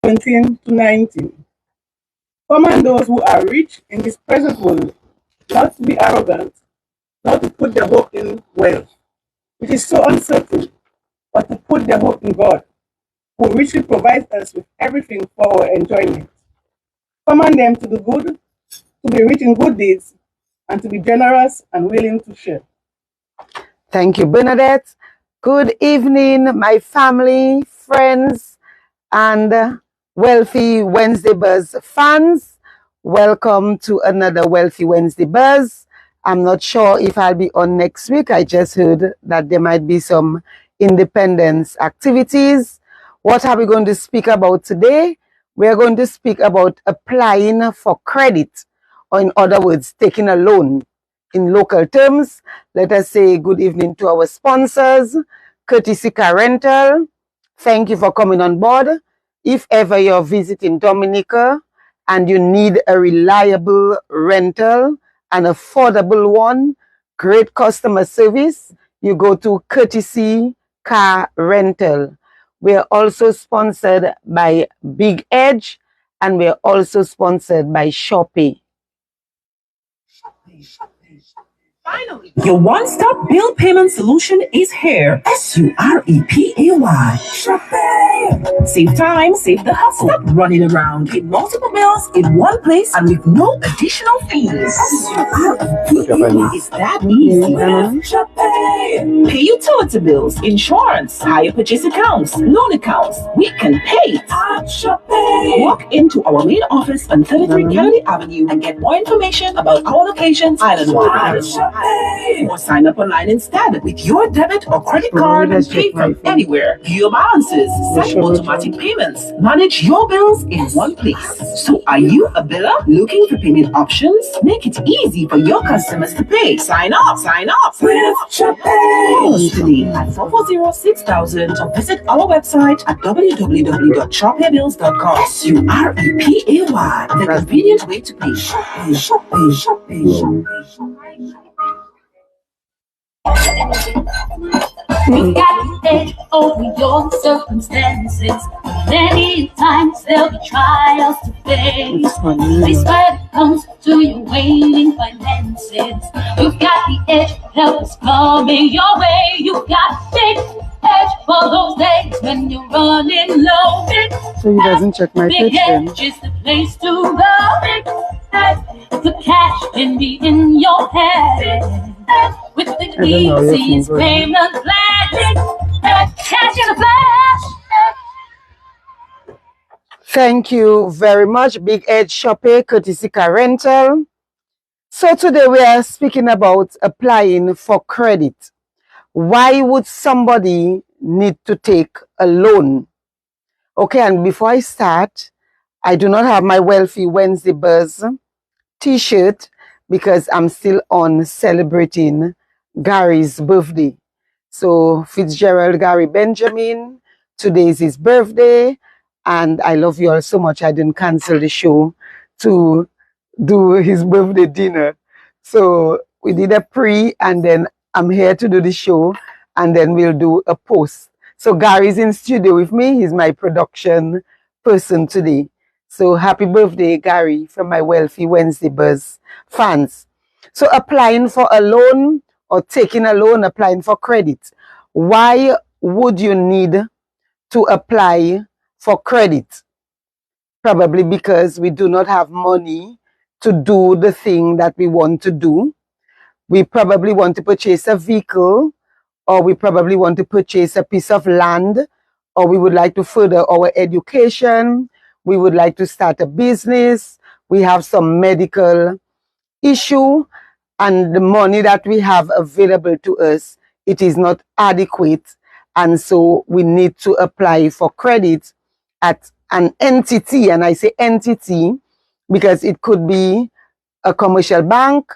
17 to 19. Command those who are rich in this present world not to be arrogant, not to put their hope in wealth, which is so uncertain, but to put their hope in God, who richly provides us with everything for our enjoyment. Command them to do good, to be rich in good deeds, and to be generous and willing to share. Thank you, Bernadette. Good evening, my family, friends, and Wealthy Wednesday Buzz fans. Welcome to another Wealthy Wednesday Buzz. I'm not sure if I'll be on next week. I just heard that there might be some independence activities. What are we going to speak about today? We're going to speak about applying for credit, or in other words, taking a loan. In local terms, let us say good evening to our sponsors, Courtesy Car Rental. Thank you for coming on board. If ever you're visiting Dominica and you need a reliable rental, an affordable one, great customer service, you go to Courtesy Car Rental. We are also sponsored by Big Edge, and we are also sponsored by Shopee. Finally, your one-stop bill payment solution is here. SUREPAY. Shopee. Save time, save the hustle. Stop running around. Pay multiple bills in one place and with no additional fees. SUREPAY is that easy. Shopee. Pay utility bills, insurance, hire purchase accounts, loan accounts. We can pay it. Shopee. Walk into our main office on 33 Kennedy Avenue and get more information about our locations island-wide. Or sign up online instead with your debit or credit card and pay from anywhere. View your balances, set automatic payments, manage your bills in one place. So are you a biller looking for payment options? Make it easy for your customers to pay. Sign up with Shopee today at 440-6000 or visit our website at www.shopaybills.com. SUREPAY, the convenient way to pay. Shopee. You got to edge over your circumstances. Many times there'll be trials to face. This when it comes to your waiting finances. You've got the edge, help is coming your way. You got Big Edge for those days when you're running low. Big So he doesn't check my Big pitch then. Edge is the place to go. Big Edge, the cash can be in your head. With the easiest payment plan, cash in a flash. Thank you very much, Big Edge Shopee, Courtesy Car Rental. So today we are speaking about applying for credit. Why would somebody need to take a loan? Okay, and before I start, I do not have my Wealthy Wednesday Buzz t-shirt because I'm still on celebrating Gary's birthday. So Fitzgerald Gary Benjamin, today is his birthday, and I love you all so much I didn't cancel the show to do his birthday dinner. So we did a pre, and then I'm here to do the show, and then we'll do a post. So Gary's in studio with me. He's my production person today. So happy birthday, Gary, from my Wealthy Wednesday Buzz fans. So applying for a loan or taking a loan, applying for credit. Why would you need to apply for credit? Probably because we do not have money to do the thing that we want to do. We probably want to purchase a vehicle, or we probably want to purchase a piece of land, or we would like to further our education. We would like to start a business. We have some medical issue, and the money that we have available to us, it is not adequate. And so we need to apply for credit at an entity. And I say entity because it could be a commercial bank,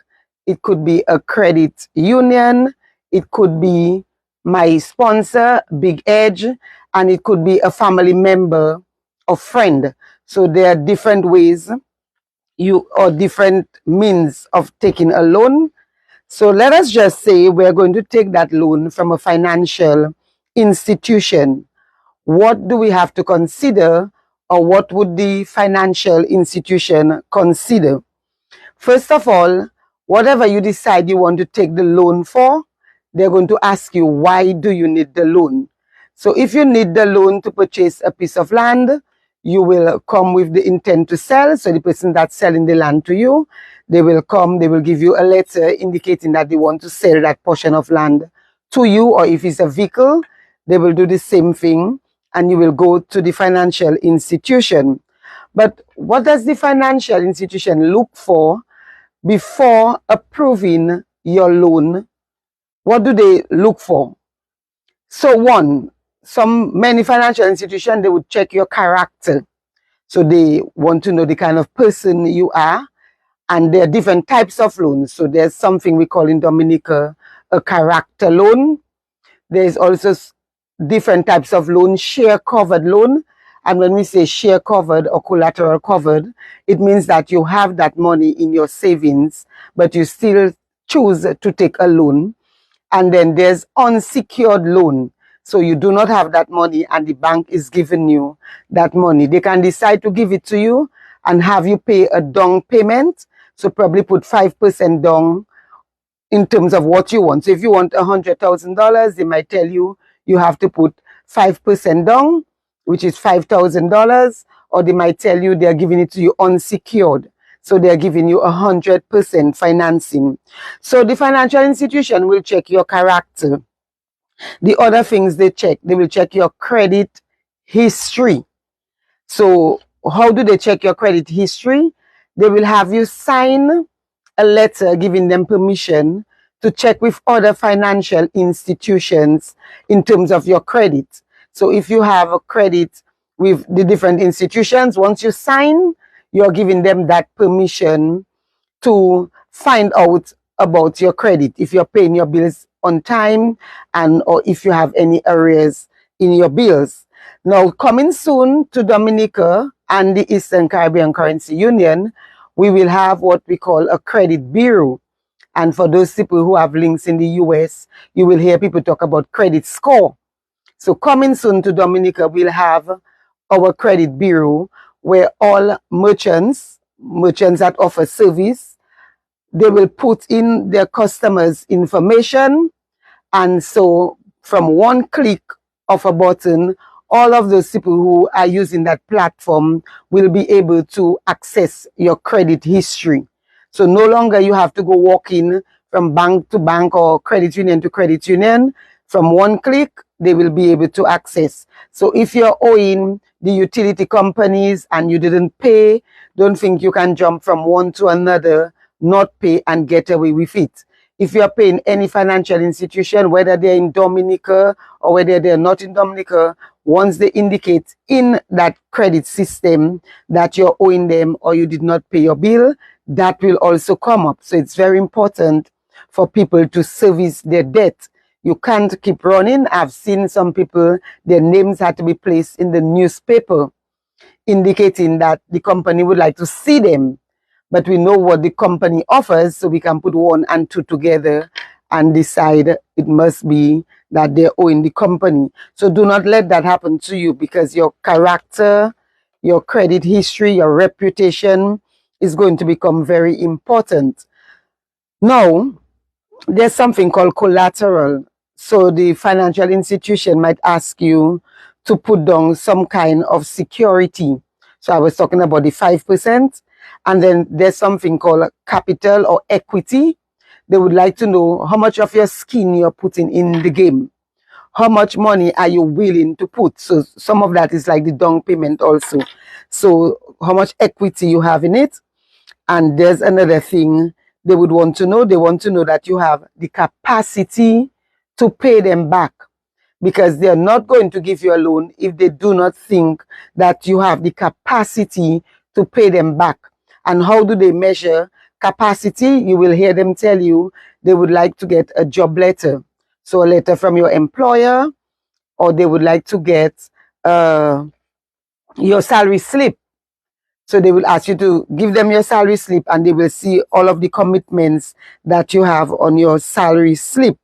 it could be a credit union, it could be my sponsor, Big Edge, and it could be a family member or friend. So there are different ways or different means of taking a loan. So let us just say we're going to take that loan from a financial institution. What do we have to consider, or what would the financial institution consider? First of all, whatever you decide you want to take the loan for, they're going to ask you, why do you need the loan? So if you need the loan to purchase a piece of land, you will come with the intent to sell. So the person that's selling the land to you, they will come, they will give you a letter indicating that they want to sell that portion of land to you, or if it's a vehicle, they will do the same thing, and you will go to the financial institution. But what does the financial institution look for before approving your loan? What do they look for? So one, many financial institutions, they would check your character. So they want to know the kind of person you are, and there are different types of loans. So there's something we call in Dominica a character loan. There's also different types of loan, share covered loan. And when we say share covered or collateral covered, it means that you have that money in your savings, but you still choose to take a loan. And then there's unsecured loan. So you do not have that money and the bank is giving you that money. They can decide to give it to you and have you pay a down payment. So probably put 5% down in terms of what you want. So if you want $100,000, they might tell you you have to put 5% down, which is $5,000, or they might tell you they're giving it to you unsecured. So they're giving you 100% financing. So the financial institution will check your character. The other things they will check your credit history. So how do they check your credit history? They will have you sign a letter giving them permission to check with other financial institutions in terms of your credit. So if you have a credit with the different institutions, once you sign, you're giving them that permission to find out about your credit, if you're paying your bills on time, and or if you have any arrears in your bills. Now, coming soon to Dominica and the Eastern Caribbean Currency Union, we will have what we call a credit bureau. And for those people who have links in the US, you will hear people talk about credit score. So coming soon to Dominica, we'll have our credit bureau where all merchants that offer service, they will put in their customers' information. And so from one click of a button, all of those people who are using that platform will be able to access your credit history. So no longer you have to go walking from bank to bank or credit union to credit union. From one click, they will be able to access. So if you're owing the utility companies and you didn't pay, don't think you can jump from one to another, not pay and get away with it. If you're paying any financial institution, whether they're in Dominica or whether they're not in Dominica, once they indicate in that credit system that you're owing them or you did not pay your bill, that will also come up. So it's very important for people to service their debt. You can't keep running. I've seen some people, their names had to be placed in the newspaper, indicating that the company would like to see them. But we know what the company offers, so we can put 1 and 2 together and decide it must be that they're owing the company. So do not let that happen to you, because your character, your credit history, your reputation is going to become very important. Now, there's something called collateral. So the financial institution might ask you to put down some kind of security. So I was talking about the 5%. And then there's something called capital or equity. They would like to know how much of your skin you're putting in the game. How much money are you willing to put? So some of that is like the down payment also. So how much equity you have in it. And there's another thing they would want to know. They want to know that you have the capacity to pay them back, because they're not going to give you a loan if they do not think that you have the capacity to pay them back. And how do they measure capacity? You will hear them tell you they would like to get a job letter. So a letter from your employer, or they would like to get your salary slip. So they will ask you to give them your salary slip, and they will see all of the commitments that you have on your salary slip.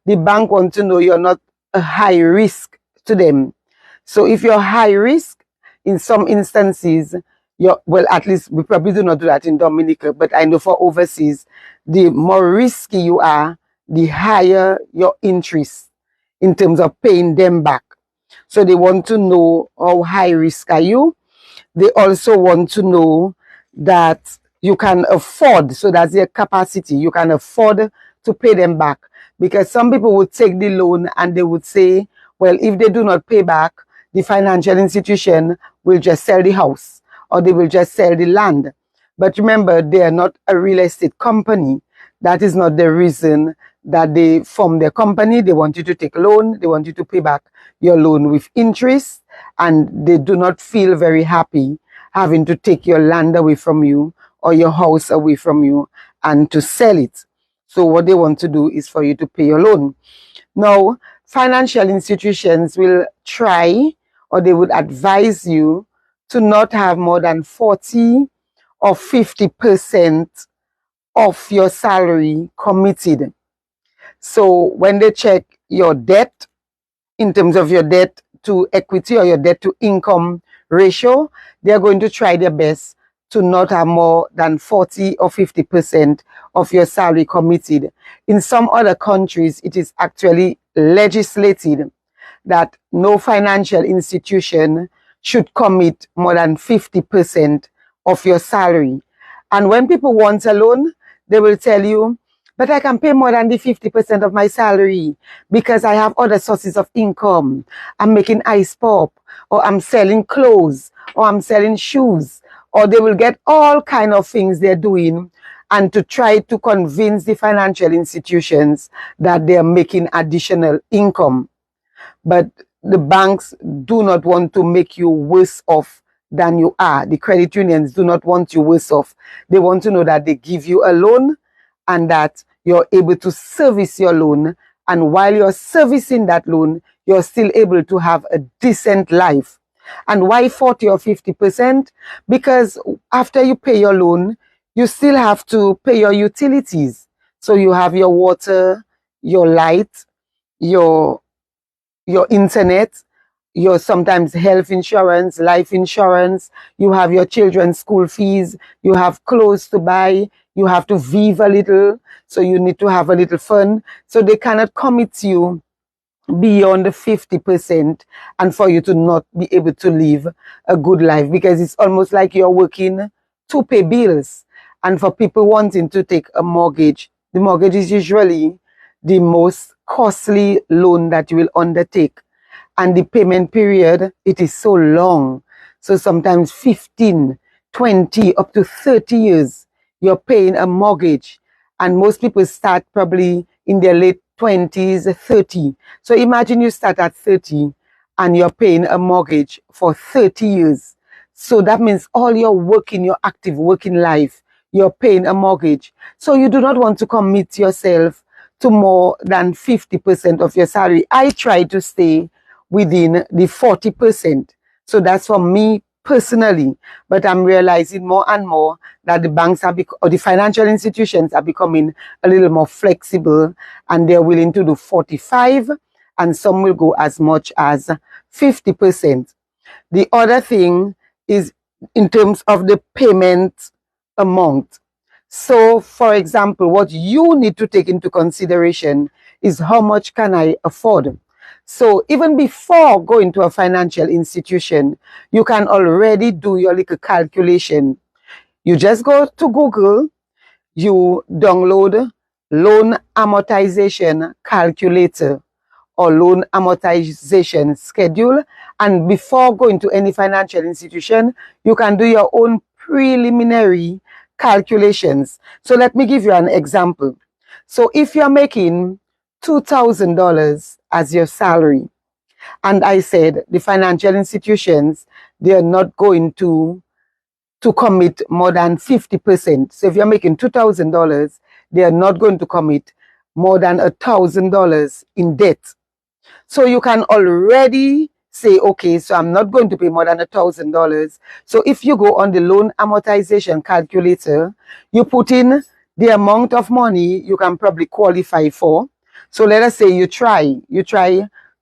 The bank wants to know you're not a high risk to them. So if you're high risk, in some instances, well, at least we probably do not do that in Dominica, but I know for overseas, the more risky you are, the higher your interest in terms of paying them back. So they want to know how high risk are you. They also want to know that you can afford, so that's their capacity, you can afford to pay them back. Because some people would take the loan and they would say, well, if they do not pay back, the financial institution will just sell the house or they will just sell the land. But remember, they are not a real estate company. That is not the reason that they form their company. They want you to take a loan. They want you to pay back your loan with interest. And they do not feel very happy having to take your land away from you or your house away from you and to sell it. So what they want to do is for you to pay your loan. Now, financial institutions will try, or they would advise you to not have more than 40 or 50% of your salary committed. So when they check your debt, in terms of your debt to equity or your debt to income ratio, they're going to try their best to not have more than 40 or 50% of your salary committed. In some other countries, it is actually legislated that no financial institution should commit more than 50% of your salary. And when people want a loan, they will tell you, but I can pay more than the 50% of my salary because I have other sources of income. I'm making ice pop, or I'm selling clothes, or I'm selling shoes, or they will get all kind of things they're doing and to try to convince the financial institutions that they're making additional income. But the banks do not want to make you worse off than you are. The credit unions do not want you worse off. They want to know that they give you a loan and that you're able to service your loan. And while you're servicing that loan, you're still able to have a decent life. And why 40 or 50%? Because after you pay your loan, you still have to pay your utilities. So you have your water, your light, your internet, your sometimes health insurance, life insurance, you have your children's school fees, you have clothes to buy, you have to vive a little, so you need to have a little fun. So they cannot commit you beyond the 50% and for you to not be able to live a good life, because it's almost like you're working to pay bills. And for people wanting to take a mortgage, the mortgage is usually the most costly loan that you will undertake. And the payment period, it is so long. So sometimes 15, 20, up to 30 years, you're paying a mortgage. And most people start probably in their late 20s, 30. So imagine you start at 30 and you're paying a mortgage for 30 years. So that means all your working, your active working life, you're paying a mortgage. So you do not want to commit yourself to more than 50% of your salary. I try to stay within the 40%. So that's for me personally. But I'm realizing more and more that the banks are or the financial institutions are becoming a little more flexible, and they're willing to do 45, and some will go as much as 50%. The other thing is in terms of the payment amount. So, for example, what you need to take into consideration is how much can I afford? So even before going to a financial institution, you can already do your little calculation. You just go to Google, you download loan amortization calculator or loan amortization schedule, and before going to any financial institution, you can do your own preliminary calculations. So let me give you an example. So if you're making $2,000 as your salary, and I said the financial institutions, they are not going to commit more than 50%. So if you're making $2,000, they are not going to commit more than $1,000 in debt. So you can already say, okay, so I'm not going to pay more than $1,000. So if you go on the loan amortization calculator, you put in the amount of money you can probably qualify for. So let us say you try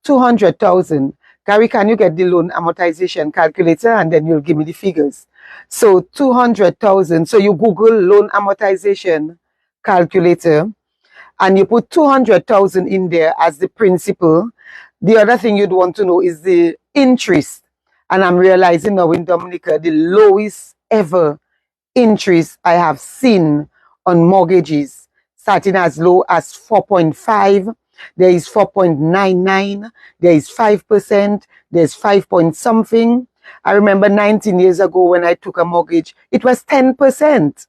200,000. Gary, can you get the loan amortization calculator and then you'll give me the figures? So 200,000. So you Google loan amortization calculator and you put 200,000 in there as the principal. The other thing you'd want to know is the interest. And I'm realizing now in Dominica, the lowest ever interest I have seen on mortgages, starting as low as 4.5. There is 4.99. There is 5%. There's 5 point something. I remember 19 years ago when I took a mortgage, it was 10%.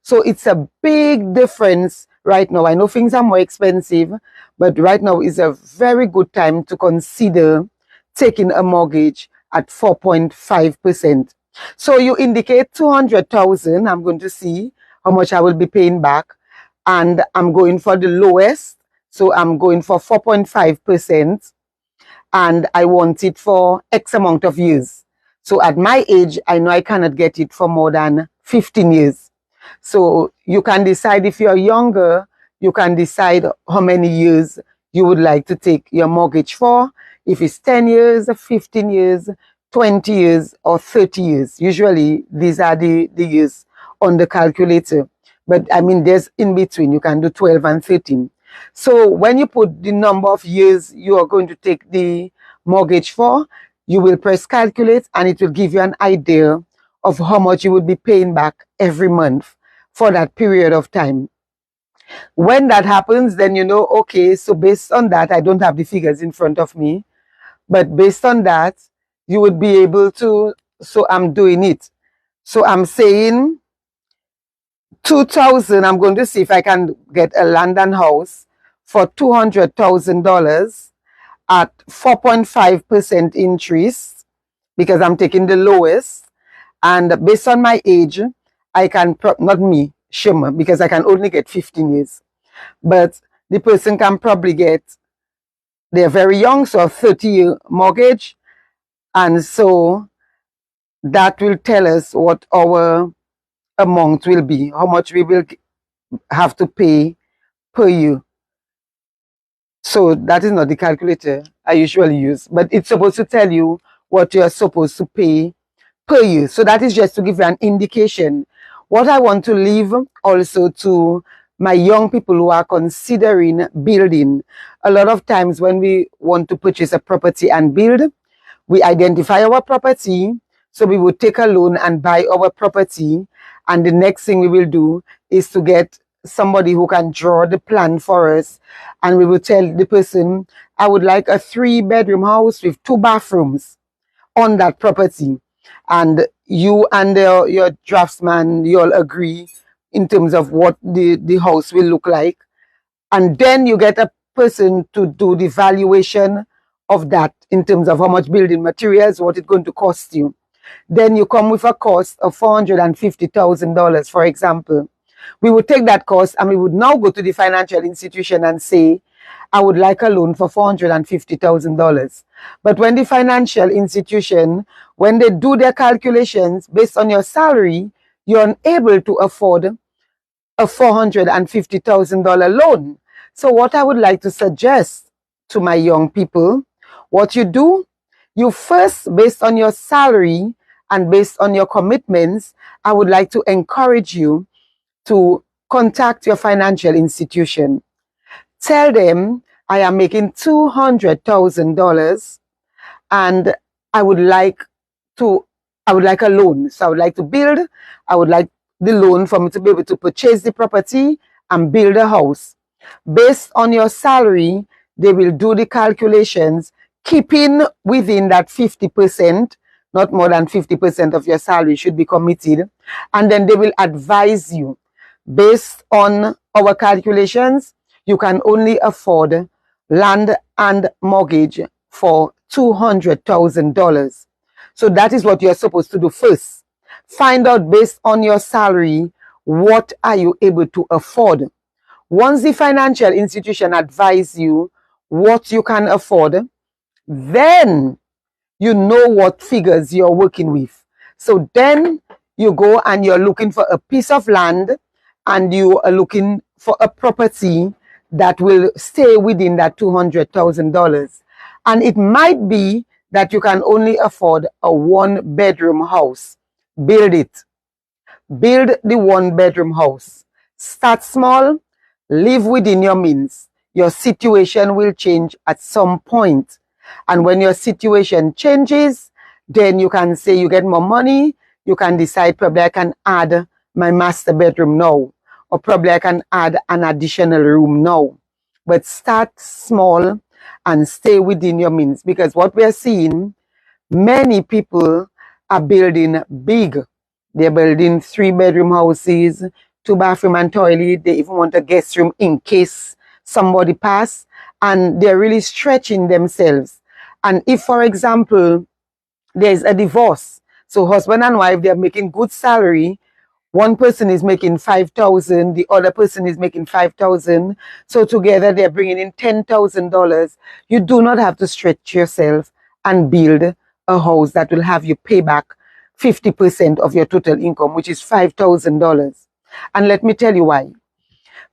So it's a big difference right now. I know things are more expensive, but right now is a very good time to consider taking a mortgage at 4.5%. So you indicate 200,000. I'm going to see how much I will be paying back. And I'm going for the lowest. So I'm going for 4.5%. And I want it for X amount of years. So at my age, I know I cannot get it for more than 15 years. So you can decide if you're younger, you can decide how many years you would like to take your mortgage for. If it's 10 years, 15 years, 20 years, or 30 years. Usually, these are the years on the calculator. But I mean, there's in between. You can do 12 and 13. So when you put the number of years you are going to take the mortgage for, you will press calculate and it will give you an idea of how much you will be paying back every month for that period of time. When that happens, then you know, okay, so based on that, I don't have the figures in front of me, but based on that, you would be able to, so I'm doing it. So I'm saying 2,000, I'm going to see if I can get a land and house for $200,000 at 4.5% interest because I'm taking the lowest. And based on my age, I can, not me, Shimmer, because I can only get 15 years. But the person can probably get, they're very young, so a 30-year mortgage. And so that will tell us what our amount will be, how much we will have to pay per year. So that is not the calculator I usually use, but it's supposed to tell you what you're supposed to pay per year. So that is just to give you an indication. What I want to leave also to my young people who are considering building. A lot of times when we want to purchase a property and build, we identify our property. So we would take a loan and buy our property. And the next thing we will do is to get somebody who can draw the plan for us. And we will tell the person, I would like a 3-bedroom house with 2 bathrooms on that property. And you and your draftsman, you all agree in terms of what the house will look like. And then you get a person to do the valuation of that in terms of how much building materials, what it's going to cost you. Then you come with a cost of $450,000, for example. We would take that cost and we would now go to the financial institution and say, I would like a loan for $450,000. But when the financial institution, when they do their calculations based on your salary, you're unable to afford a $450,000 loan. So what I would like to suggest to my young people, what you do, you first, based on your salary and based on your commitments, I would like to encourage you to contact your financial institution. Tell them, I am making $200,000 and I would like a loan. So I would like to build, I would like the loan for me to be able to purchase the property and build a house. Based on your salary, they will do the calculations, keeping within that 50%, not more than 50% of your salary should be committed. And then they will advise you. Based on our calculations, you can only afford land and mortgage for $200,000. So that is what you're supposed to do first. Find out based on your salary, what are you able to afford? Once the financial institution advise you what you can afford, then you know what figures you're working with. So then you go and you're looking for a piece of land and you are looking for a property that will stay within that $200,000. And it might be that you can only afford a 1-bedroom house, build it. Build the 1-bedroom house. Start small, live within your means. Your situation will change at some point. And when your situation changes, then you can say you get more money. You can decide probably I can add my master bedroom now, or probably I can add an additional room now. But start small and stay within your means, because what we are seeing, many people are building big. They're building 3-bedroom houses, 2-bathroom and toilet. They even want a guest room in case somebody pass, and they're really stretching themselves. And if, for example, there's a divorce, so husband and wife, they're making good salary. One person is making 5,000, the other person is making 5,000. So together they're bringing in $10,000. You do not have to stretch yourself and build a house that will have you pay back 50% of your total income, which is $5,000. And let me tell you why.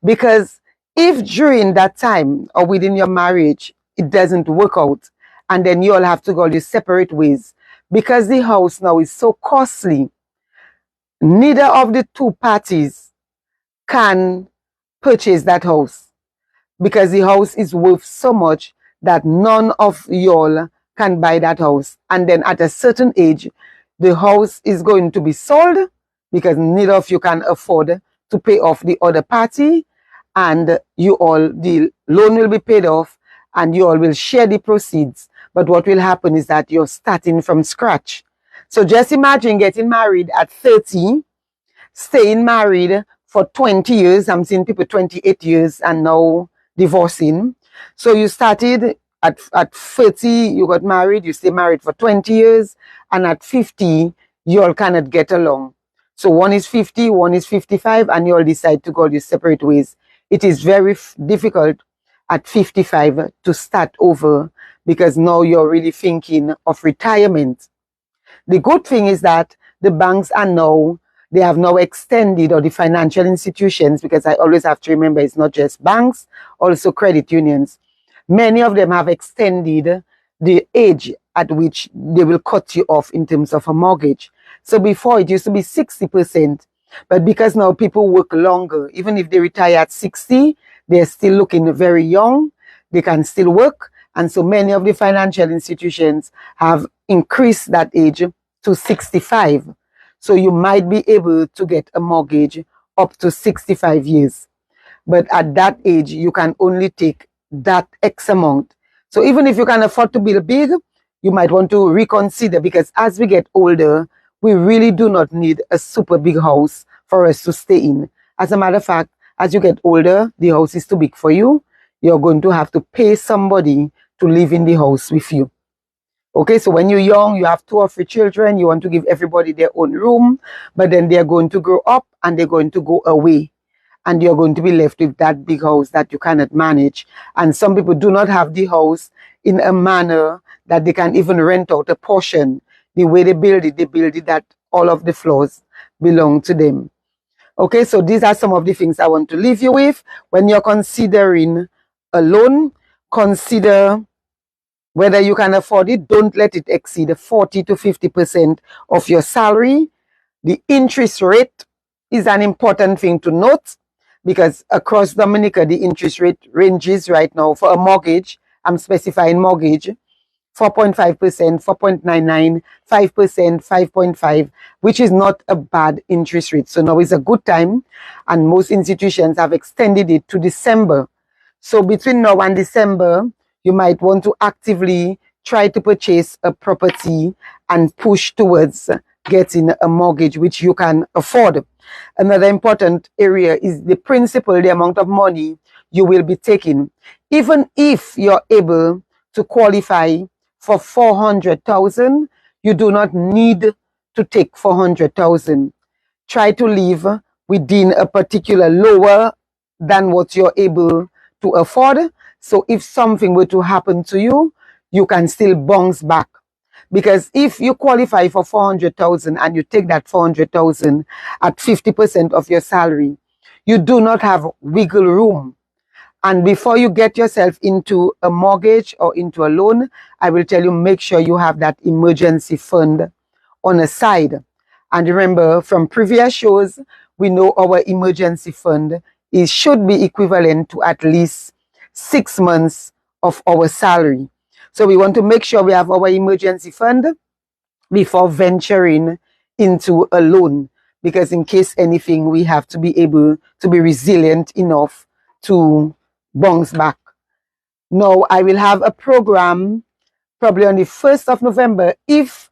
Because if during that time or within your marriage, it doesn't work out, and then you all have to go your separate ways, because the house now is so costly, neither of the two parties can purchase that house, because the house is worth so much that none of y'all can buy that house. And then at a certain age, the house is going to be sold because neither of you can afford to pay off the other party, and you all, the loan will be paid off and you all will share the proceeds. But what will happen is that you're starting from scratch. So just imagine getting married at 30, staying married for 20 years. I'm seeing people 28 years and now divorcing. So you started at 30, you got married, you stay married for 20 years, and at 50, you all cannot get along. So one is 50, one is 55, and you all decide to go your separate ways. It is very difficult at 55 to start over, because now you're really thinking of retirement. The good thing is that the banks are now, they have now extended, or the financial institutions, because I always have to remember it's not just banks, also credit unions. Many of them have extended the age at which they will cut you off in terms of a mortgage. So before it used to be 60%, but because now people work longer, even if they retire at 60, they're still looking very young, they can still work. And so many of the financial institutions have increased that age to 65. So you might be able to get a mortgage up to 65 years. But at that age, you can only take that X amount. So even if you can afford to build big, you might want to reconsider, because as we get older, we really do not need a super big house for us to stay in. As a matter of fact, as you get older, the house is too big for you. You're going to have to pay somebody to live in the house with you. Okay, so when you're young, you have 2 or 3 children, you want to give everybody their own room, but then they're going to grow up and they're going to go away. And you're going to be left with that big house that you cannot manage. And some people do not have the house in a manner that they can even rent out a portion. The way they build it that all of the floors belong to them. Okay, so these are some of the things I want to leave you with. When you're considering a loan, consider whether you can afford it. Don't let it exceed 40 to 50% of your salary. The interest rate is an important thing to note, because across Dominica, the interest rate ranges right now for a mortgage. I'm specifying mortgage, 4.5%, 4.99%, 5%, 5.5%, which is not a bad interest rate. So now is a good time, and most institutions have extended it to December. So between now and December, you might want to actively try to purchase a property and push towards getting a mortgage which you can afford. Another important area is the principal, the amount of money you will be taking. Even if you're able to qualify for 400,000, you do not need to take 400,000. Try to live within a particular lower than what you're able to afford. So if something were to happen to you, you can still bounce back. Because if you qualify for 400,000 and you take that 400,000 at 50% of your salary, you do not have wiggle room. And before you get yourself into a mortgage or into a loan, I will tell you, make sure you have that emergency fund on a side. And remember, from previous shows, we know our emergency fund should be equivalent to at least 6 months of our salary. So we want to make sure we have our emergency fund before venturing into a loan, because in case anything, we have to be able to be resilient enough to bounce back. Now, I will have a program probably on the 1st of November if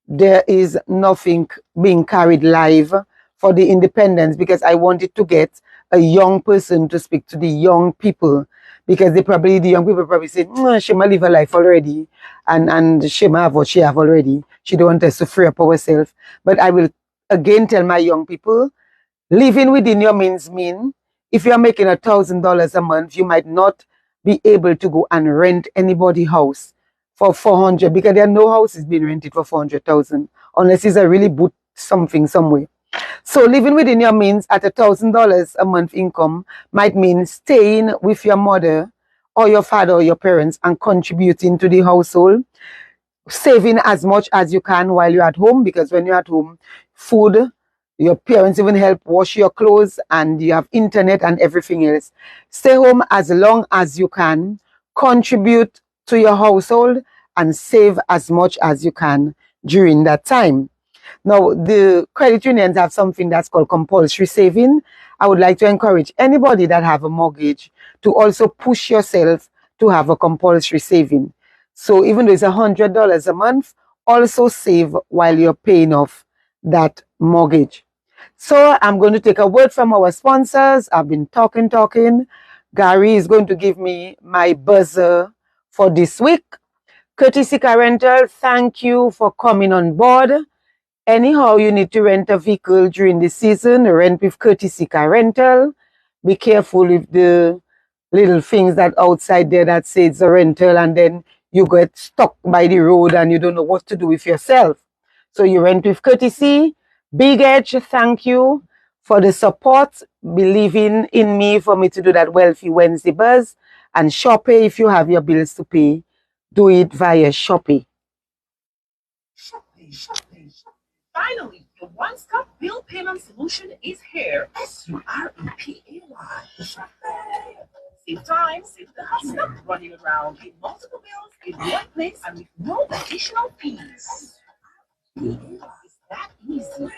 there is nothing being carried live for the independence, because I wanted to get a young person to speak to the young people, because the young people probably say, she might live her life already, and she might have what she have already. She don't want us to free up ourselves. But I will again tell my young people, living within your means mean, if you're making $1,000 a month, you might not be able to go and rent anybody house for 400, because there are no houses being rented for 400,000 unless it's a really boot something somewhere. So living within your means at $1,000 a month income might mean staying with your mother or your father or your parents and contributing to the household, saving as much as you can while you're at home, because when you're at home, food, your parents even help wash your clothes, and you have internet and everything else. Stay home as long as you can, contribute to your household, and save as much as you can during that time. Now, the credit unions have something that's called compulsory saving. I would like to encourage anybody that have a mortgage to also push yourself to have a compulsory saving. So even though it's $100 a month, also save while you're paying off that mortgage. So I'm going to take a word from our sponsors. I've been talking. Gary is going to give me my buzzer for this week. Courtesy Car Rental, thank you for coming on board. Anyhow, you need to rent a vehicle during the season, rent with Courtesy Car Rental. Be careful with the little things that outside there that say it's a rental, and then you get stuck by the road and you don't know what to do with yourself. So you rent with Courtesy. Big Edge, thank you for the support, believing in me for me to do that Wealthy Wednesday buzz. And Shopee, if you have your bills to pay, do it via Shopee. Shopee. Finally, the one-stop bill payment solution is here. SUREPAY. Shopee. Save time, save the hustle, running around, pay multiple bills in one place and with no additional fees. It's that easy.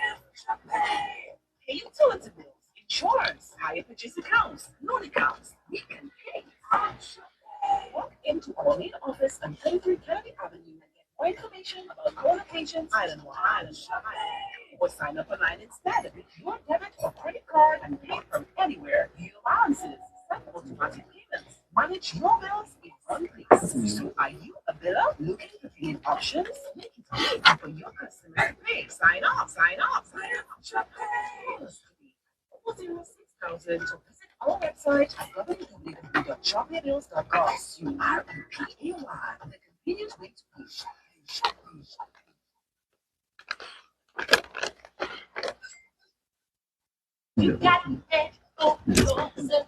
Pay utility bills, insurance, hire purchase accounts, loan accounts. We can pay. Walk into our main office on 33 Kennedy Avenue and get more information about co-locations, island-wide, or sign up online instead with your debit or credit card and pay from anywhere. View balances, set automatic payments, manage your bills in one place. So are you a biller looking for payment options? Make it easy for your customers to pay. Sign up. Shopee. 406,000 to visit our website at www.shopeebills.com. SUREPAY, the convenient way to pay. Shopee. You got me edge over your circumstances.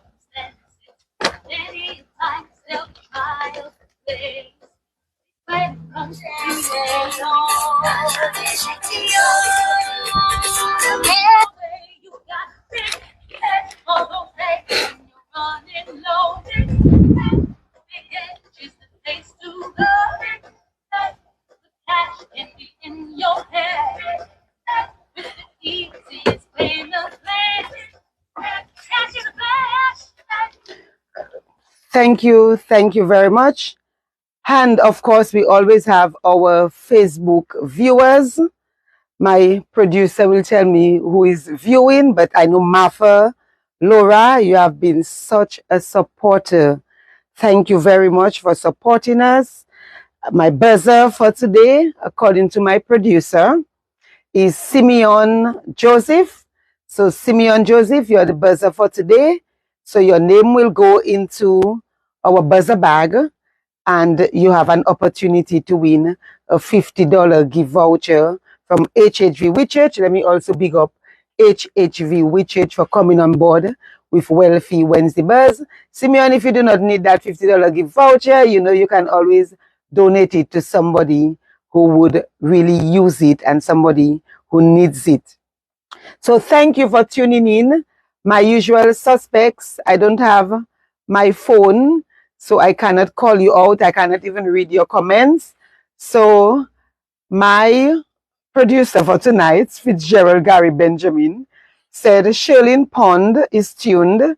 Many times they'll try to play. When it comes to you got big edge for those days when you're running low. Big edge is the place to go. The cash can be in your head. With the easiest way to play. Cash is a flash. Thank you very much. And of course, we always have our Facebook viewers. My producer will tell me who is viewing, but I know Martha, Laura, you have been such a supporter. Thank you very much for supporting us. My buzzer for today, according to my producer, is Simeon Joseph. So Simeon Joseph, you're the buzzer for today. So your name will go into our buzzer bag, and you have an opportunity to win a $50 gift voucher from HHV Whitchurch. Let me also big up HHV Whitchurch for coming on board with Wealthy Wednesday Buzz. Simeon, if you do not need that $50 gift voucher, you know you can always donate it to somebody who would really use it and somebody who needs it. So thank you for tuning in. My usual suspects, I don't have my phone, so I cannot call you out. I cannot even read your comments. So my producer for tonight, Fitzgerald Gary Benjamin, said Sherlyn Pond is tuned,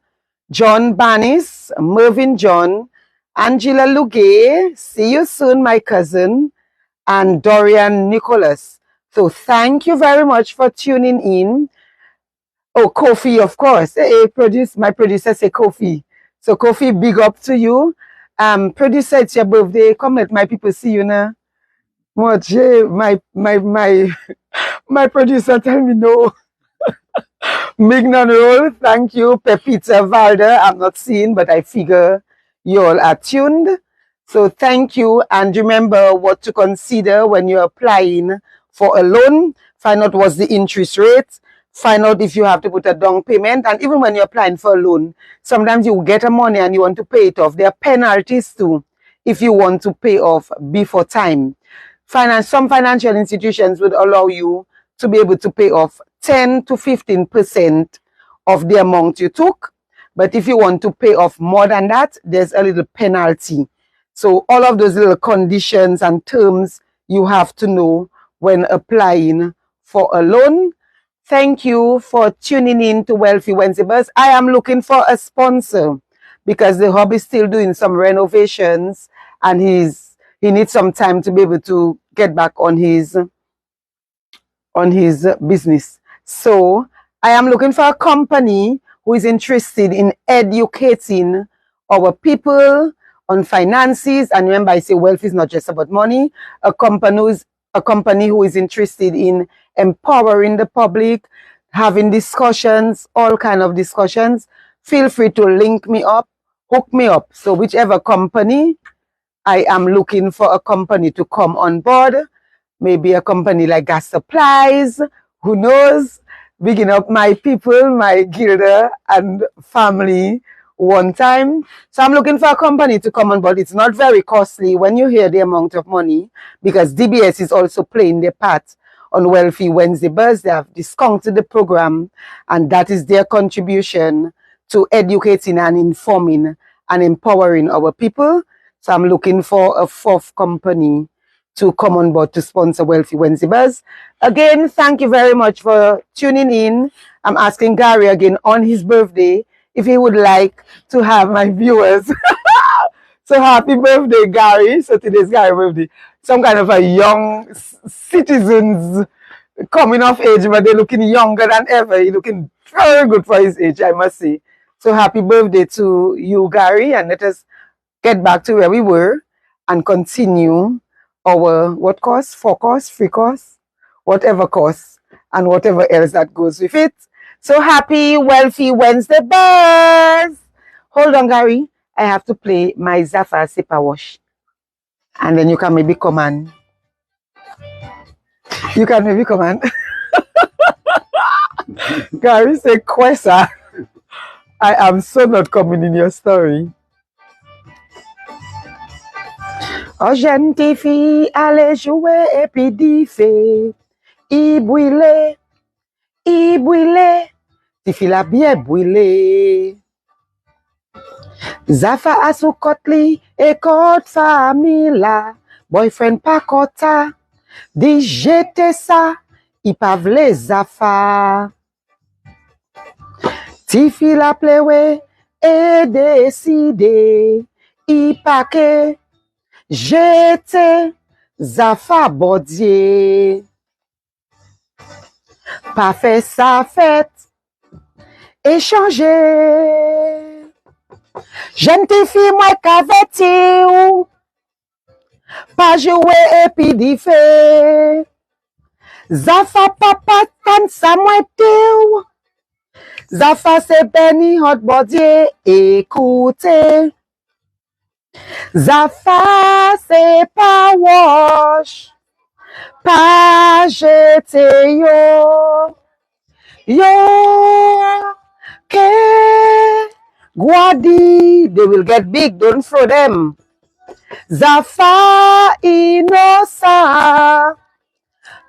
John Banis, Mervyn John, Angela Lugay, see you soon, my cousin, and Dorian Nicholas. So thank you very much for tuning in. Oh, Kofi, of course. My producer say Kofi. So Kofi, big up to you. Producer, it's your birthday. Come let my people see you now. My my producer tell me no. Mignon roll, thank you. Pepita Valder, I'm not seeing, but I figure you all are tuned. So thank you, and remember what to consider when you're applying for a loan. Find out what's the interest rate. Find out if you have to put a down payment. And even when you're applying for a loan, sometimes you get a money and you want to pay it off. There are penalties too if you want to pay off before time. Some financial institutions would allow you to be able to pay off 10 to 15% of the amount you took. But if you want to pay off more than that, there's a little penalty. So all of those little conditions and terms you have to know when applying for a loan. Thank you for tuning in to Wealthy Wednesday Buzz. I am looking for a sponsor because the hub is still doing some renovations and he needs some time to be able to get back on his business. So I am looking for a company who is interested in educating our people on finances. And remember, I say wealth is not just about money. A company who is interested in empowering the public, having discussions, all kind of discussions. Feel free to link me up, hook me up. So whichever company, I am looking for a company to come on board. Maybe a company like Gas Supplies, who knows? Bigging up my people, my Gilda and family one time. So I'm looking for a company to come on board. It's not very costly when you hear the amount of money, because DBS is also playing their part on Wealthy Wednesday Buzz. They have discounted the program, and that is their contribution to educating and informing and empowering our people. So I'm looking for a fourth company to come on board to sponsor Wealthy Wednesday Buzz. Again, thank you very much for tuning in. I'm asking Gary again on his birthday if he would like to have my viewers. So happy birthday, Gary. So today's Gary's birthday. Some kind of a young citizens coming of age, but they're looking younger than ever. He's looking very good for his age, I must say. So happy birthday to you, Gary, and let us get back to where we were and continue our what course, 4 course, 3 course, whatever course, and whatever else that goes with it. So happy Wealthy Wednesday Buzz! Hold on, Gary. I have to play my Zaffa Sipper Wash. And then you can maybe come and Gary say, Kwesa, I am so not coming in your story. Oh, jeune fille, allez jouer et puis diffé. I brûlé, ti fille la bien brûlé. Zafa a sou kot li, e kot fami la. Boyfriend pa kota, di jete sa, I pa vle Zafa. Ti fille la plewe, e deside, I pa ke, jete Zafa bodye. Pa fe sa fête, échanger. Jeune ti fi mwen ka veti ou, pa joue epi di fe. Zafa papa tan sa mwen te ou, Zafa se beni hot bodye ekoute. Zafa se pa wash, pa jete yo, yo ke Guadi, they will get big, don't throw them. Zafa inosa,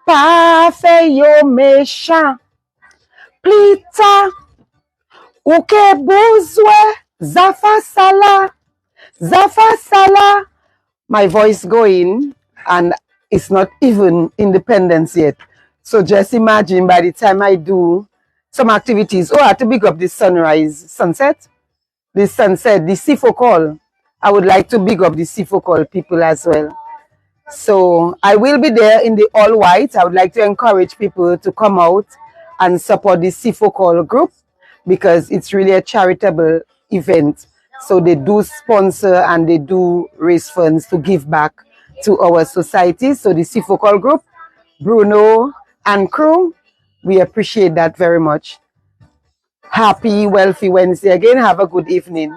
pa fe yo méchant. Plita, ouke bouzwe, zafa sala, zafa sala. My voice going, and it's not even independence yet. So just imagine by the time I do some activities, I have to big up the sunset, the Sifokol. I would like to big up the Sifokol people as well. So I will be there in the all white. I would like to encourage people to come out and support the Sifokol group because it's really a charitable event. So they do sponsor and they do raise funds to give back to our society. So the Sifokol group, Bruno and crew, we appreciate that very much. Happy Wealthy Wednesday again. Have a good evening.